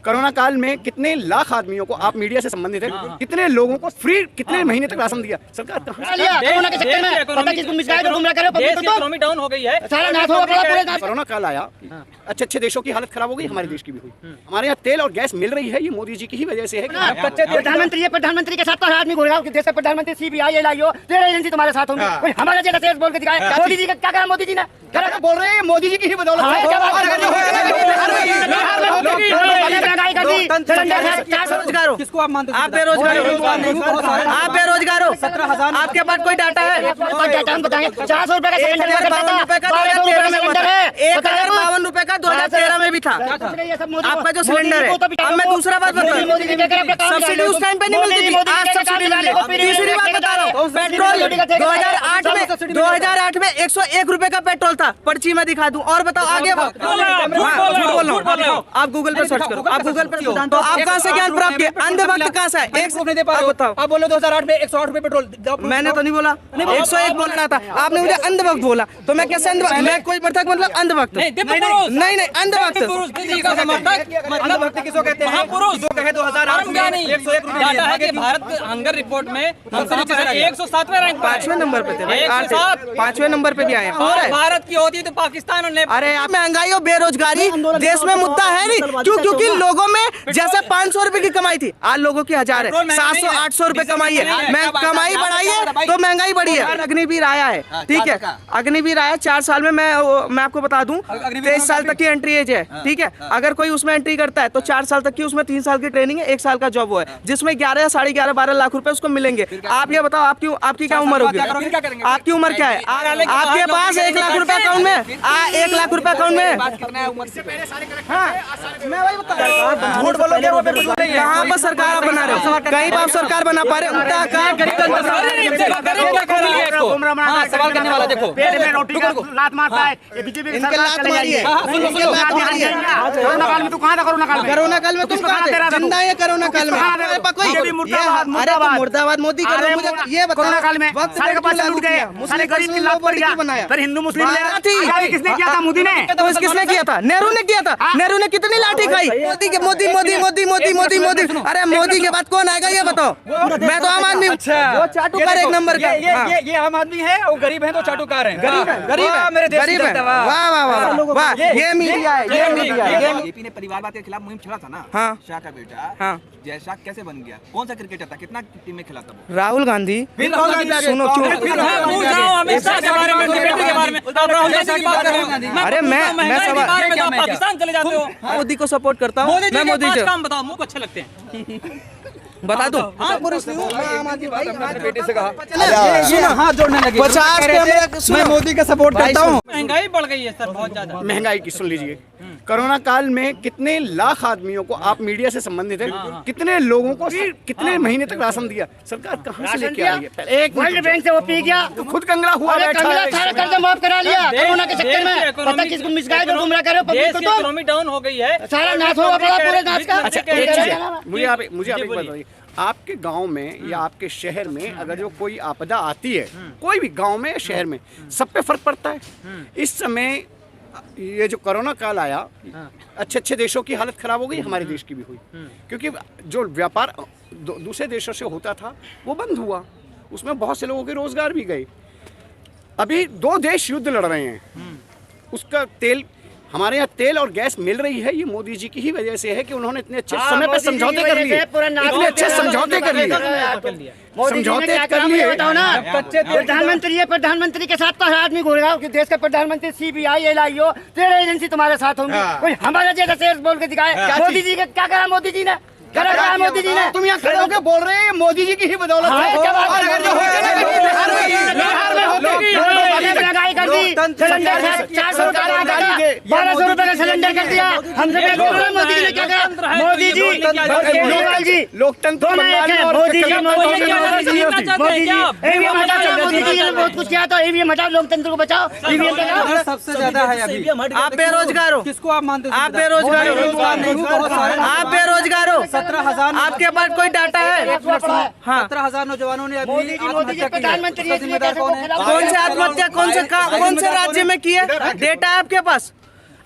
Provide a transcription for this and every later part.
Corona काल में कितने लाख आदमियों को, आप मीडिया से संबंधित है, कितने लोगों को फ्री कितने महीने तक राशन दिया सरकार? डाउन हो गई है, कोरोना काल आया, अच्छे अच्छे देशों की हालत खराब हो गई, हमारे देश की भी हुई। हमारे यहाँ तेल और गैस मिल रही है, ये मोदी जी की ही वजह से है। प्रधानमंत्री के साथ तो आदमी घूर रहा है, देश का प्रधानमंत्री CBI एलाईओ तेरे एजेंसी तुम्हारे साथ होंगे। हमारा जैसा शेर बोल के दिखाया मोदी जी का क्या करा? मोदी जी ने क्या बोल रहे हैं? मोदी जी की ही बदौलत किसको आप मानते? आप बेरोजगार हो, 17,000 आपके पास कोई डाटा है? 400 रुपए का सिलेंडर है, 1,052 रुपए का 2013 में भी था आपका जो सिलेंडर है। अब मैं दूसरा बात बता रहा हूँ, सब्सिडी उस टाइम पे नहीं मिलती थी, आज सब्सिडी मिल रही है। तीसरी बात बता रहा हूँ, पेट्रोल 2008 में 101 रुपए का पेट्रोल था, पर्ची में दिखा दूं। और बताओ आगे, आप गूगल पे सर्च करो, आप गूगल पे, तो आप कहाँ से ज्ञान प्राप्त किया? अंधभक्त कहाँ से है? एक नहीं दे पा रहे, बताओ। आप बोलो 2008 में 108 रुपए पेट्रोल, मैंने तो नहीं बोला, 101 बोल रहा था, आपने मुझे अंधभक्त बोला, तो मैं कैसे अंधभक्त? मैं कोई पृथक मतलब अंधभक्त नहीं, अंधभक्त अंधभक्त किसको कहते हैं? जो कहे 2008 में 101 रुपए। भारत हंगर रिपोर्ट में 107वें रैंक, 5वें नंबर पे थे भाई, 5वें नंबर पे भी आए। और भारत की होती तो पाकिस्तान और नेपाल। अरे महंगाई और बेरोजगारी देश में मुद्दा है नहीं, क्यों? क्योंकि लोगों में जैसे 500 रुपए की कमाई थी, आज लोगों की 1000 है, 700-800 रुपए कमाई है। मैं कमाई बढ़ाई है तो महंगाई बढ़ी है। अग्निवीर आया है, ठीक है, अग्निवीर आया 4 साल में। मैं आपको बता दूं, 23 साल तक की एंट्री एज है, ठीक है। अगर कोई उसमें एंट्री करता है तो 4 साल तक की, उसमें 3 साल की ट्रेनिंग है, 1 साल का जॉब है, जिसमें 11 या 11.5 12 लाख रुपए उसको मिलेंगे। आप ये बताओ, आपकी क्या उम्र होगी? आपकी उम्र क्या है? आपके पास 1 लाख रुपए अकाउंट में, 1 लाख रुपए अकाउंट में। मैं वही बता रहा हूँ, झूठ बोलोगे कहाँ पर सरकार बना रहे हो? कहीं पर सरकार बना पा रहे? सवाल करने वाला देखो, लात मारता है, इनके लात मारी है, कोरोना काल में तू कहाँ था? कोरोना काल में तुम कहाँ थे? जिंदा है कोरोना काल में? अरे मुर्दाबाद मोदी कर रहे हो, मुझे ये बताओ। कोरोना काल में सारे के पास लूट गए, सारे गरीब की लात पड़ गया, फिर हिंदू मुस्लिम किसने किया था? मोदी ने। तो किसने किया था? नेहरू ने किया था। नेहरू ने कितनी लाठी खाई? मोदी के मोदी मोदी मोदी मोदी मोदी मोदी। अरे मोदी के बाद कौन आएगा ये बताओ? मैं तो आम आदमी हूँ, वो चाटुकार 1 नंबर का। ये आम आदमी है और गरीब है तो चाटुकार है। गरीब है, वाह वाह वाह वाह, ये मीडिया है, ये मीडिया है। जेपी ने परिवारवाद के खिलाफ मुहिम छेड़ा था ना। हाँ, शाह का बेटा, हाँ, जय शाह कैसे बन गया? कौन सा क्रिकेटर था? कितना टीम में खेला था वो? राहुल गांधी। सुनो अरे मैं सवाल, पाकिस्तान चले जाते हो, मोदी को सपोर्ट करता हूँ मैं। मोदी जी काम बताओ, मुझे अच्छे लगते हैं, बता दो। बेटे से कहा हाथ जोड़ने लगे। 50 मैं मोदी का सपोर्ट करता हूँ। महंगाई बढ़ गई है सर, बहुत ज्यादा महंगाई की सुन लीजिए, कोरोना काल में कितने लाख आदमियों को, आप मीडिया से संबंधित है, कितने लोगों को कितने महीने तक राशन दिया सरकार? कहाँ से लेके आ रही है? एक वर्ल्ड बैंक से वो पी गया, तो खुद कंगला हुआ, सारा कर्ज माफ करा लिया कोरोना के चक्कर में। पता किसको मिसगाइड और गुमराह कर रहे हो पब्लिक को? तो इकोनॉमी डाउन हो गई है, सारा नाश होगा पड़ा पूरे नाश का। अच्छा एक चीज है, मुझे आप एक बात बताइए, आपके गांव में या आपके शहर में अगर जो कोई आपदा आती है, कोई भी गांव में या शहर में, सब पे फर्क पड़ता है। इस समय ये जो कोरोना काल आया, अच्छे अच्छे देशों की हालत खराब हो गई, हमारे देश की भी हुई, क्योंकि जो व्यापार दूसरे देशों से होता था वो बंद हुआ, उसमें बहुत से लोगों के रोजगार भी गए। अभी 2 देश युद्ध लड़ रहे हैं, उसका तेल, हमारे यहाँ तेल और गैस मिल रही है, ये मोदी जी की ही वजह से है कि उन्होंने इतने अच्छे समय पर समझौते कर लिए, इतने अच्छे समझौते कर लिए, समझौते कर लिए। बताओ ना, प्रधानमंत्री के साथ तो हर आदमी घूर रहा है, देश का प्रधानमंत्री CBI एलाईओ तेरे एजेंसी तुम्हारे साथ होंगे। कोई हमारा जैसा शेर बोल के दिखाए मोदी जी का क्या करा? मोदी जी ने मोदी जी ने। तुम यहाँ खड़े होकर बोल रहे हैं मोदी जी की ही बदौलत है। महंगाई कर दी, सिलेंडर 400 1200 रुपए का सिलेंडर कर दिया। हमसे मोदी जी ने क्या करा? मोदी जी लोकतंत्र मोदी जी ने बहुत कुछ किया, तो ईवीएम हटाओ, लोकतंत्र को बचाओ, ईवीएम लगाओ। सबसे ज्यादा है अभी। आप बेरोजगार हो, किसको आप मानते हो? आप बेरोजगार हो, आप बेरोजगार हो, 17,000 आपके पास कोई डाटा है? हाँ, 17,000 नौजवानों ने अभी मोदी जी प्रधानमंत्री कौन से आत्महत्या, कौन से राज्य में की है? डेटा है आपके पास?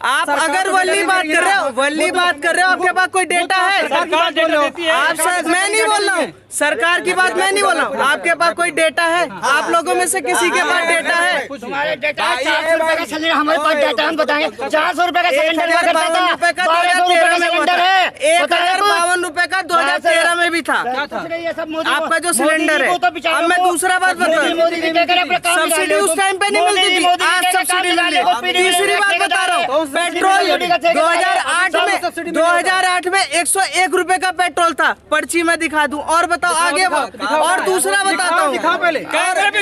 आप अगर वल्ली बात कर रहे हो, वल्ली बात कर रहे हो, आपके पास कोई डेटा है? सरकार डेटा देती है। आप मैं नहीं बोल रहा हूँ, सरकार की बात मैं नहीं बोल रहा हूँ, आपके पास कोई डेटा है? आप लोगों में से किसी के पास डेटा है? तुम्हारे डेटा 400 रुपए का सिलेंडर, हमारे पास डेटा, हम बताएंगे 400 रुपए का सिलेंडर हुआ करता था, 1200 रुपए का सिलेंडर है, 1052 रुपए का 2013 में भी था आपका जो सिलेंडर है। अब मैं दूसरा बात बता रहा हूँ, सब्सिडी उस टाइम पे नहीं मिलती थी, आज सब्सिडी मिल रही है। तीसरी बात बता रहा हूँ, पेट्रोल 2008 में 101 रुपए का पेट्रोल था, पर्ची में दिखा दूं। और बताओ आगे, और दूसरा बताता हूँ,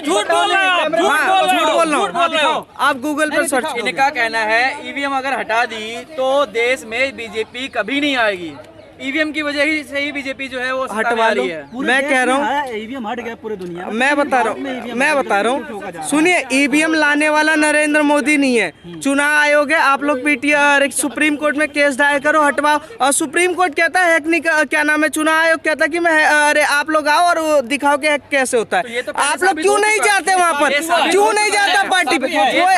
झूठ बोल रहे हो आप, झूठ बोल रहा हूँ, आप गूगल पर सर्च। इनका कहना है ईवीएम अगर हटा दी तो देश में बीजेपी कभी नहीं आएगी। ईवीएम की वजह से ही बीजेपी जो है वो हटवा लो। मैं कह रहा हूँ, ईवीएम हट गया पूरे दुनिया में। मैं बता रहा हूँ, सुनिए, ईवीएम लाने वाला नरेंद्र मोदी नहीं है, चुनाव आयोग है। आप लोग पीटीआर सुप्रीम कोर्ट में केस दायर करो, हटवाओ। और सुप्रीम कोर्ट कहता है हैक नहीं, क्या नाम है, चुनाव आयोग कहता है कि मैं, अरे आप लोग आओ और दिखाओ कि हैक कैसे होता है। आप लोग क्यों नहीं जाते वहाँ पर? क्यों नहीं जाता पार्टी पे?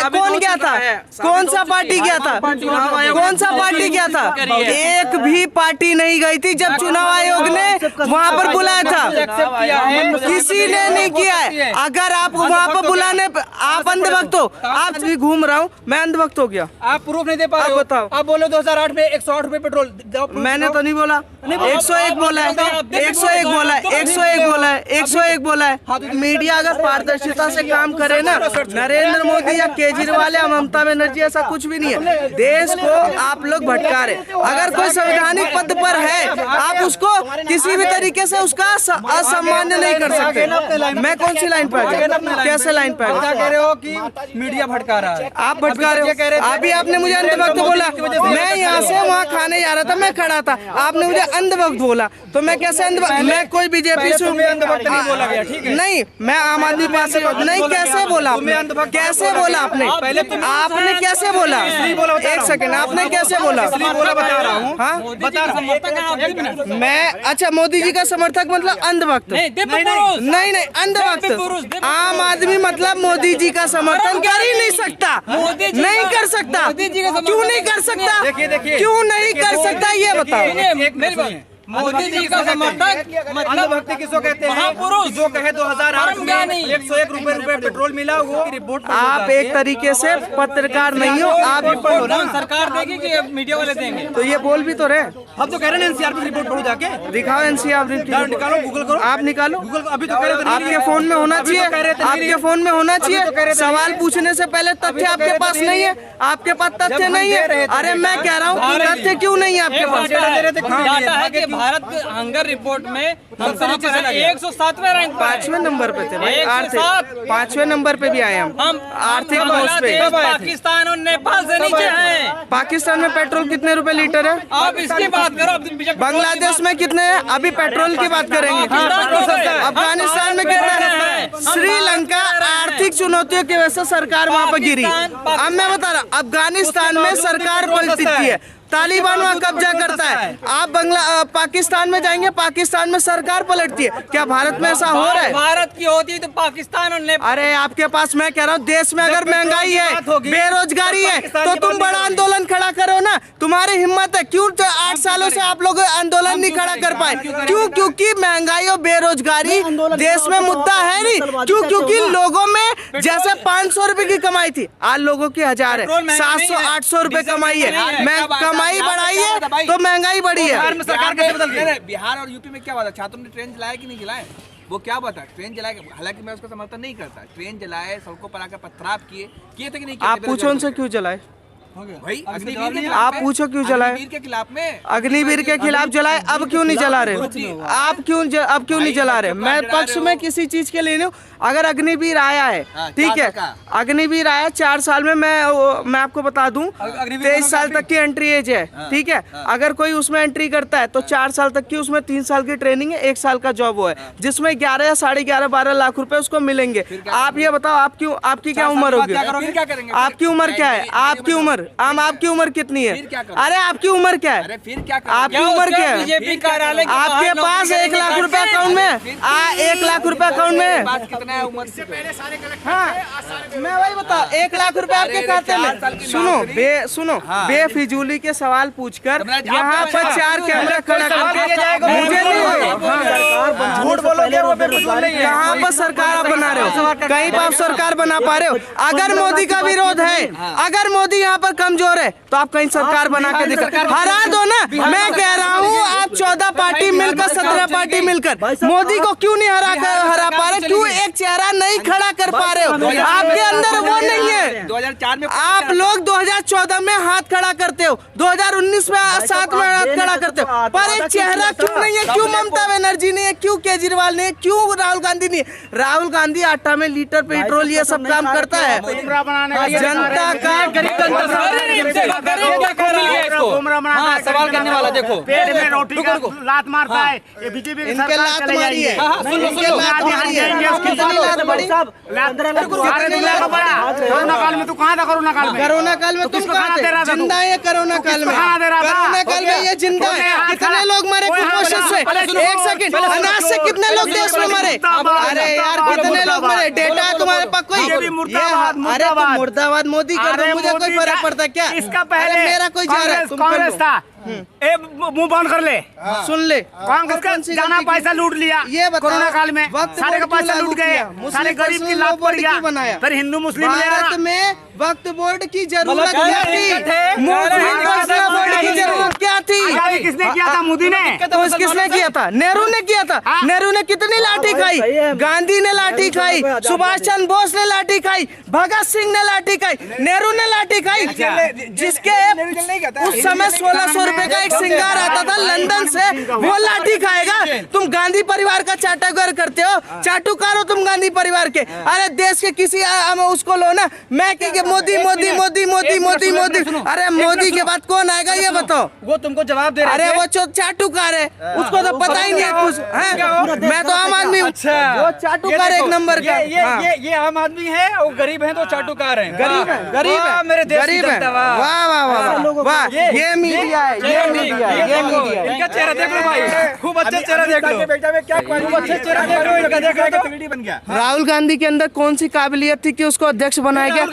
कौन गया था? कौन सा पार्टी गया था? कौन सा पार्टी गया था? एक भी पार्टी नहीं गई थी जब चुनाव आयोग ने वहाँ पर बुलाया था, किसी ने नहीं किया है। अगर आप वहाँ पर बुलाने, आप अंधभक्त हो, आप भी घूम रहा हूँ, मैं अंधभक्त हो गया। आप प्रूफ नहीं दे पा रहे हो। बताओ, आप बोलो 2008 में 108 रुपए पेट्रोल, मैंने तो नहीं बोला, 101 बोला है, 101 बोला है, 101 बोला है, 101 बोला है। मीडिया अगर पारदर्शिता से काम करे ना, नरेंद्र मोदी या केजरीवाल या ममता बनर्जी, ऐसा कुछ भी नहीं है। देश को आप लोग भटका रहे। अगर कोई संवैधानिक पद पर है, आप उसको किसी भी तरीके से उसका असम्मान नहीं कर सकते। मैं कौन सी लाइन पे आ गया? कैसे लाइन पे आ गया? कह रहे हो कि मीडिया भटका रहा है। आप भटका रहे हो। अभी आपने मुझे अंधभक्त बोला, मैं यहाँ से वहाँ खाने जा रहा था, मैं खड़ा था, आपने मुझे अंधभक्त बोला, तो मैं कैसे अंधभक्त? मैं कोई बीजेपी से अंधभक्त नहीं बोला गया, ठीक है? नहीं, मैं आम आदमी पार्टी नहीं। कैसे बोला आपने? कैसे बोला आपने? आपने कैसे बोला? एक सेकंड, आपने कैसे बोला? बता रहा हूँ, हाँ, बता रहा हूँ। मैं, अच्छा, मोदी जी का समर्थक मतलब अंधभक्त? नहीं, अंधभक्त। आम आदमी मतलब मोदी जी का समर्थन कर ही नहीं सकता, नहीं कर सकता। क्यों नहीं कर सकता? क्यों नहीं कर सकता ये बताओ। मोदी जी का समर्थक मतलब भक्ति किसको कहते हैं? महापुरुष जो कहे 2008 में 101 रुपए पेट्रोल मिला, वो रिपोर्ट। आप एक तरीके से पत्रकार नहीं हो, आप कौन सरकार देगी कि मीडिया वाले देंगे? तो ये बोल भी तो रहे। हम तो कह रहे हैं एनसीआर की रिपोर्ट पढ़ो, जाके दिखाओ एनसीआर निकालो, गूगल करो, आप निकालो। गूगल अभी तो कह रहे थे आपके फोन में होना चाहिए, आपके फोन में होना चाहिए। सवाल पूछने से पहले तथ्य आपके पास नहीं है, आपके पास तथ्य नहीं है। अरे मैं कह रहा हूँ, तथ्य क्यों नहीं है आपके पास? डाटा है कि भारत हंगर रिपोर्ट में हम 107वें रैंक पर, 5वें नंबर पे थे भाई, आर्थिक 5वें नंबर पे भी आए हम आर्थिक पोस्ट पे। पाकिस्तान और नेपाल से नीचे हैं। पाकिस्तान में पेट्रोल कितने रुपए लीटर है? आप इसकी बात करो। बांग्लादेश में कितने हैं? अभी पेट्रोल की बात करेंगे। अफगानिस्तान में कितना है? श्रीलंका आर्थिक चुनौतियों की वजह से सरकार वहाँ पर गिरी। अब मैं बता रहा हूँ, अफगानिस्तान में सरकार पलटती है, तालिबान वहाँ कब्जा करता है। आप पाकिस्तान में जाएंगे, पाकिस्तान में सरकार पलटती है। क्या भारत में ऐसा हो रहा है? भारत की होती तो पाकिस्तान और नेपाल। अरे आपके पास, मैं कह रहा हूँ, देश में अगर महंगाई है, बेरोजगारी है, तो तुम बड़ा आंदोलन खड़ा करो ना। तुम्हारी हिम्मत है, क्यों 8 सालों से आप लोग आंदोलन नहीं खड़ा कर पाए? क्यों? क्योंकि महंगाई और बेरोजगारी देश में मुद्दा है नहीं। क्यों? क्योंकि लोगों में जैसे 500 रुपए की कमाई थी, आज लोगों की 1000 है, 700-800 रुपए कमाई है। मैं कमाई बढ़ाई है तो महंगाई बढ़ी है। सरकार कैसे बदल गई? बिहार और यूपी में क्या बात है? छात्रों ने ट्रेन चलाया कि नहीं चलाए? वो क्या बात है? ट्रेन जलाए, हालांकि मैं उसका समर्थन नहीं करता। ट्रेन जलाए, सड़कों पर आकर पथराव किए थे कि नहीं किए? आप पूछो उनसे क्यों जलाए, भाई अग्निवीर के आप पूछो क्यों जलाए? अग्निवीर के खिलाफ में, अग्निवीर के खिलाफ जलाए, अब क्यों नहीं जला रहे? आप क्यों अब क्यों नहीं जला रहे? मैं पक्ष में किसी चीज के लिए नहीं हूँ। अगर अग्निवीर आया है, ठीक है, अग्निवीर आया 4 साल में, मैं आपको बता दूं 23 साल तक की एंट्री एज है, ठीक है। अगर कोई उसमें एंट्री करता है तो 4 साल तक की, उसमें 3 साल की ट्रेनिंग है, 1 साल का जॉब वो है, जिसमें 11 या 11.5 12 लाख रुपए उसको मिलेंगे। आप ये बताओ, आप क्यों, आपकी क्या उम्र होगी? आपकी उम्र क्या है? आपकी उम्र हम आपकी उम्र कितनी है? फिर क्या करो? अरे आपकी उम्र क्या है? अरे फिर क्या करो? आपकी उम्र क्या है? बीजेपी कार्यालय के आपके बाहर पास नौकरी 1 लाख करेंगे रुपए करके? अकाउंट में? 1 लाख रुपए अकाउंट में? बात कितना है उम्र से? हाँ, मैं वही बता 1 लाख रुपए आपके खाते 4 साल में। की सुनो नौकरी। सुनो बेफिजूली के सवाल पूछकर आप यहाँ पर 4 कैमरा खड़ा करके मुझे झूठ बोलोगे वो बेफिजूल नहीं है। कहाँ पर सरकार आप बना रहे हो? कहीं पर आप सरकार बना पा रहे हो? अगर मोदी का विरोध है, अगर मोदी यहाँ पर कमजोर है तो आप कहीं सरकार बना के दिखा, हरा दो ना। मैं कह रहा हूँ आप 14 पार्टी मिलकर 17 पार्टी मिलकर मोदी को क्यों नहीं हरा पा रहे? क्यों एक चेहरा नहीं खड़ा कर पा रहे हो? आपके अंदर वो नहीं है। 2004 में आप लोग 2014 में हाथ खड़ा करते हो, 2019 में 7 में हाथ खड़ा करते हो, पर एक चेहरा क्यों नहीं है? क्यों ममता बनर्जी नहीं है? क्यों केजरीवाल नहीं है? क्यों राहुल गांधी नहीं है? राहुल गांधी 8 में लीटर पेट्रोल ये सब काम करता है। जनता का हाँ, सवाल करने वाला देखो। पेट में रोटी का लात मारता है ये बीजेपी की इनके सरकार लात चले मारी है। जाइए। इनके लात मारी है। कितनी लात मारी? कोरोना काल में तू कहाँ था? कोरोना काल में कोरोना काल में तुम कहाँ थे? जिंदा है कोरोना काल में। कोरोना काल में ये जिंदा है। कितने लोग मरे कुपोषण से? 1 सेकंड, अनाज से कितने लोग देश में मरे? अरे यार कितने लोग मरे? डेटा है तुम्हारे पास कोई? अरे तो मुर्दाबाद मोदी कर दो, मुझे कोई फर्क पड़ता क्या? इसका पहले मेरा कोई जा रहा है, तुम कर कांग्रेस लो। था ए मुंह बंद कर ले। सुन ले, कांग्रेस का जाना पैसा लूट लिया ये बताओ, कोरोना काल में, वक्त सारे का बोर्ड पैसा क्यों लूट लागू गए, किया? मुस्लिम सारे गरीब की पर्सनल लात लॉ पड़ बोर्ड गया। क्यों बनाया? फिर हिंदू मुस्लिम भारत में वक्त बोर्ड की जरूरत मतलब क्या थी? मुस्लिम पर्सनल बोर्ड की जरूरत क्या थी? आजादी किसने किया था? मोदी ने। तो किसने किया था? नेहरू ने किया था। नेहरू ने कितनी लाठी खाई? गांधी ने लाठी खाई, सुभाष चंद्र बोस ने लाठी खाई, भगत सिंह ने लाठी खाई, नेहरू ने लाठी खाई। जिसके उस समय 1600 रुपए का एक सिंगार आता था लंदन से, वो लाठी खाएगा? तुम गांधी परिवार का चाटुकार करते हो, चाटुकार हो तुम गांधी परिवार के। अरे देश के किसी उसको लो ना। मैं कह मोदी मोदी मोदी मोदी मोदी मोदी, अरे मोदी के बाद कौन आएगा ये बताओ? वो तुमको जवाब दे रहे अरे वो चाटुकार है, उसको तो पता ही नहीं है कुछ है। मैं तो आम आदमी हूँ, वो चाटुकार एक नंबर का। ये आम आदमी है और गरीब है तो चाटुकार है। गरीब है, गरीब वाह, है, मेरे देश की गरीब है। जनता, वाह। वाह वाह वाह वाह, ये मीडिया है, ये मीडिया है, ये मीडिया है। इनका चेहरा देख लो भाई, खूब अच्छे चेहरा देख लो। बेटा में क्या खूब अच्छे चेहरा देख लो इनका, देख लो। क्वालिटी बन गया। राहुल गांधी के अंदर कौन सी काबिलियत थी कि उसको अध्यक्ष बनाया गया?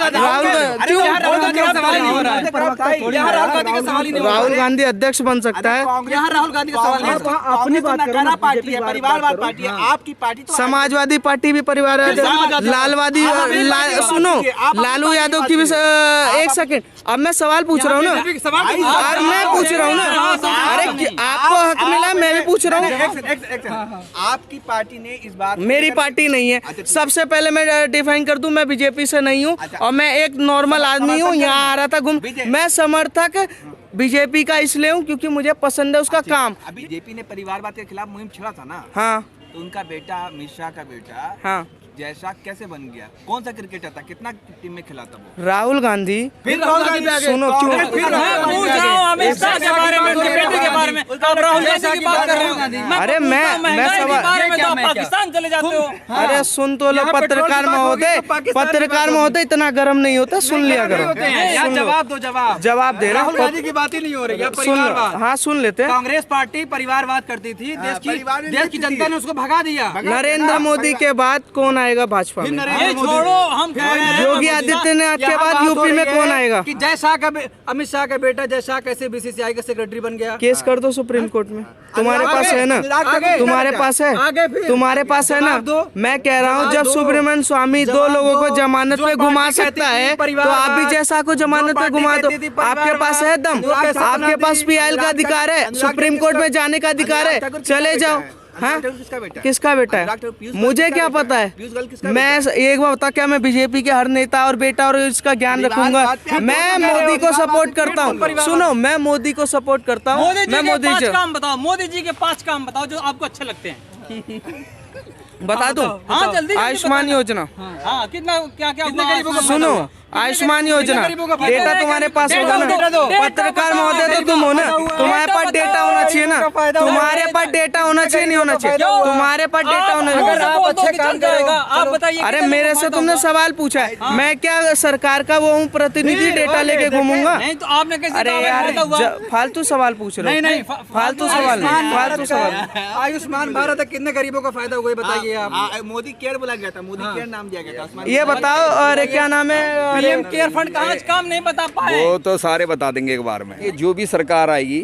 राहुल गांधी अध्यक्ष बन सकता है? राहुल गांधी का सवाल अपनी बात नकारा पार्टी है, परिवारवाद पार्टी है। आपकी पार्टी तो समाजवादी पार्टी भी परिवार है, लालवादी सुनो, लालू यादव की भी 1 सेकंड, अब मैं सवाल पूछ रहा हूँ ना, और मैं पूछ रहा हूँ ना, अरे आपको हक मिला, मैं भी पूछ रहा हूँ। आपकी पार्टी ने इस बात, मेरी पार्टी नहीं है। सबसे पहले मैं डिफाइन कर दूं, मैं बीजेपी से नहीं हूं और मैं एक नॉर्मल आदमी हूं। यहाँ आ रहा था घूम, मैं समर्थक बीजेपी का इसलिए हूं क्योंकि मुझे पसंद है उसका काम। अभी बीजेपी ने परिवारवाद के खिलाफ मुहिम छेड़ा था ना, हाँ तो उनका बेटा अमित शाह का बेटा हाँ, जैसा कैसे बन गया? कौन सा क्रिकेटर था? कितना टीम में खिला था वो? राहुल गांधी। फिर राहुल गांधी पे आ गए। सुनो क्यों मैं पूछ रहा हूँ अमित शाह के बारे में, उनके बेटे के बारे में, आप राहुल गांधी की बात कर रहे हो। अरे मैं महंगाई के बारे में तो आप पाकिस्तान चले जाते हो। अरे सुन तो लो, पत्रकार महोदय, पत्रकार महोदय इतना गर्म नहीं होता, सुन लिया करो। जवाब दो, जवाब जवाब दे रहा राहुल हूँ, गांधी की बात ही नहीं हो रही है। सुन लो। परिवारवाद, हाँ सुन लेते हैं। कांग्रेस पार्टी परिवारवाद करती थी, देश की जनता ने उसको भगा दिया। नरेंद्र मोदी के बाद कौन आएगा भाजपा में? ये छोड़ो, हम कह रहे हैं योगी आदित्यनाथ के क्या बाद बात हो यूपी में रही कौन है आएगा? कि जय शाह का अमित शाह का बेटा जय शाह कैसे बीसीसीआई का सेक्रेटरी बन गया? केस कर दो सुप्रीम कोर्ट में, तुम्हारे पास है ना, आगे, तुम्हारे पास है, आगे फिर। तुम्हारे पास है ना। जवाब दो। मैं कह रहा हूँ जब दो। सुब्रमण्यम स्वामी 2 लोगों को जमानत पे घुमा सकता है तो आप भी जैसा को जमानत पे घुमा दो। आपके पास है दम, आपके पास पीआईएल का अधिकार है, सुप्रीम कोर्ट में जाने का अधिकार है, चले जाओ। हाँ किसका बेटा है? मुझे क्या पता है? मैं एक बार बता, क्या मैं बीजेपी के हर नेता और बेटा और इसका ज्ञान रखूंगा? मैं मोदी को सपोर्ट करता हूँ। सुनो, मैं मोदी को सपोर्ट करता हूँ। मोदी जी मैं के मोदी 5 जी काम बताओ, मोदी जी के 5 काम बताओ जो आपको अच्छे लगते हैं। बता दूं? हाँ जल्दी आयुष्मान योजना, हाँ कितना क्या क्या सुनो, आयुष्मान योजना डेटा तुम्हारे पास होगा ना, डेटा दो। पत्रकार महोदय तो तुम हो ना, तुम्हारे पास डेटा होना चाहिए ना, तुम्हारे पास डेटा होना चाहिए, नहीं होना चाहिए, तुम्हारे पास डेटा होना चाहिए। आप अच्छे काम करेगा, आप बताइए। अरे मेरे से तुमने सवाल पूछा है, मैं क्या सरकार का वो हूँ प्रतिनिधि डेटा लेके घूमूंगा? नहीं तो आपने कैसे अरे यार फालतू सवाल पूछ रहे हो। नहीं, फालतू सवाल नहीं, फालतू सवाल। आयुष्मान भारत है, कितने गरीबों का फायदा हुआ बताइए आप। मोदी केयर बोला गया था, मोदी केयर नाम दिया गया था। ये बताओ, अरे क्या नाम है, पीएम केयर फंड कहाँ काम नहीं बता पाए। वो तो सारे बता देंगे एक बार में। ये जो भी सरकार आएगी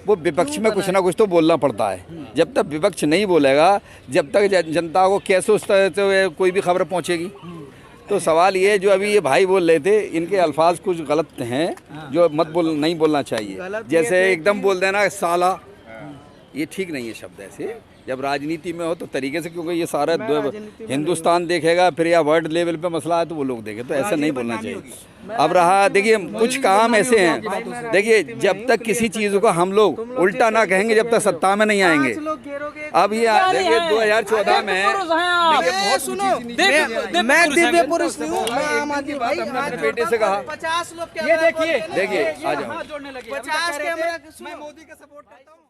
वो विपक्ष में कुछ ना कुछ तो बोलना पड़ता है। जब तक विपक्ष नहीं बोलेगा, जब तक जनता को कैसे उस तरह से कोई भी खबर पहुंचेगी। तो सवाल ये जो अभी ये भाई बोल रहे थे, इनके अल्फाज कुछ गलत हैं जो नहीं बोलना चाहिए। जैसे एकदम बोल देना साला, ये ठीक नहीं है शब्द ऐसे। जब राजनीति में हो तो तरीके से, क्योंकि ये सारा हिंदुस्तान देखेगा, फिर या वर्ल्ड लेवल पे मसला है तो वो लोग देखे, तो ऐसा नहीं बोलना चाहिए। अब रहा देखिए, कुछ काम ऐसे हैं, देखिए जब तक किसी चीज़ को हम लोग उल्टा ना कहेंगे जब तक सत्ता में नहीं आएंगे। अब ये देखिए 2014 में मैं दिव्य पुरुष हूँ, मैं आम आदमी भाई, अपने बेटे से कहा 50 लोग देखिए आ जाओ। 50 कैमरा, मैं मोदी का सपोर्ट करता हूँ।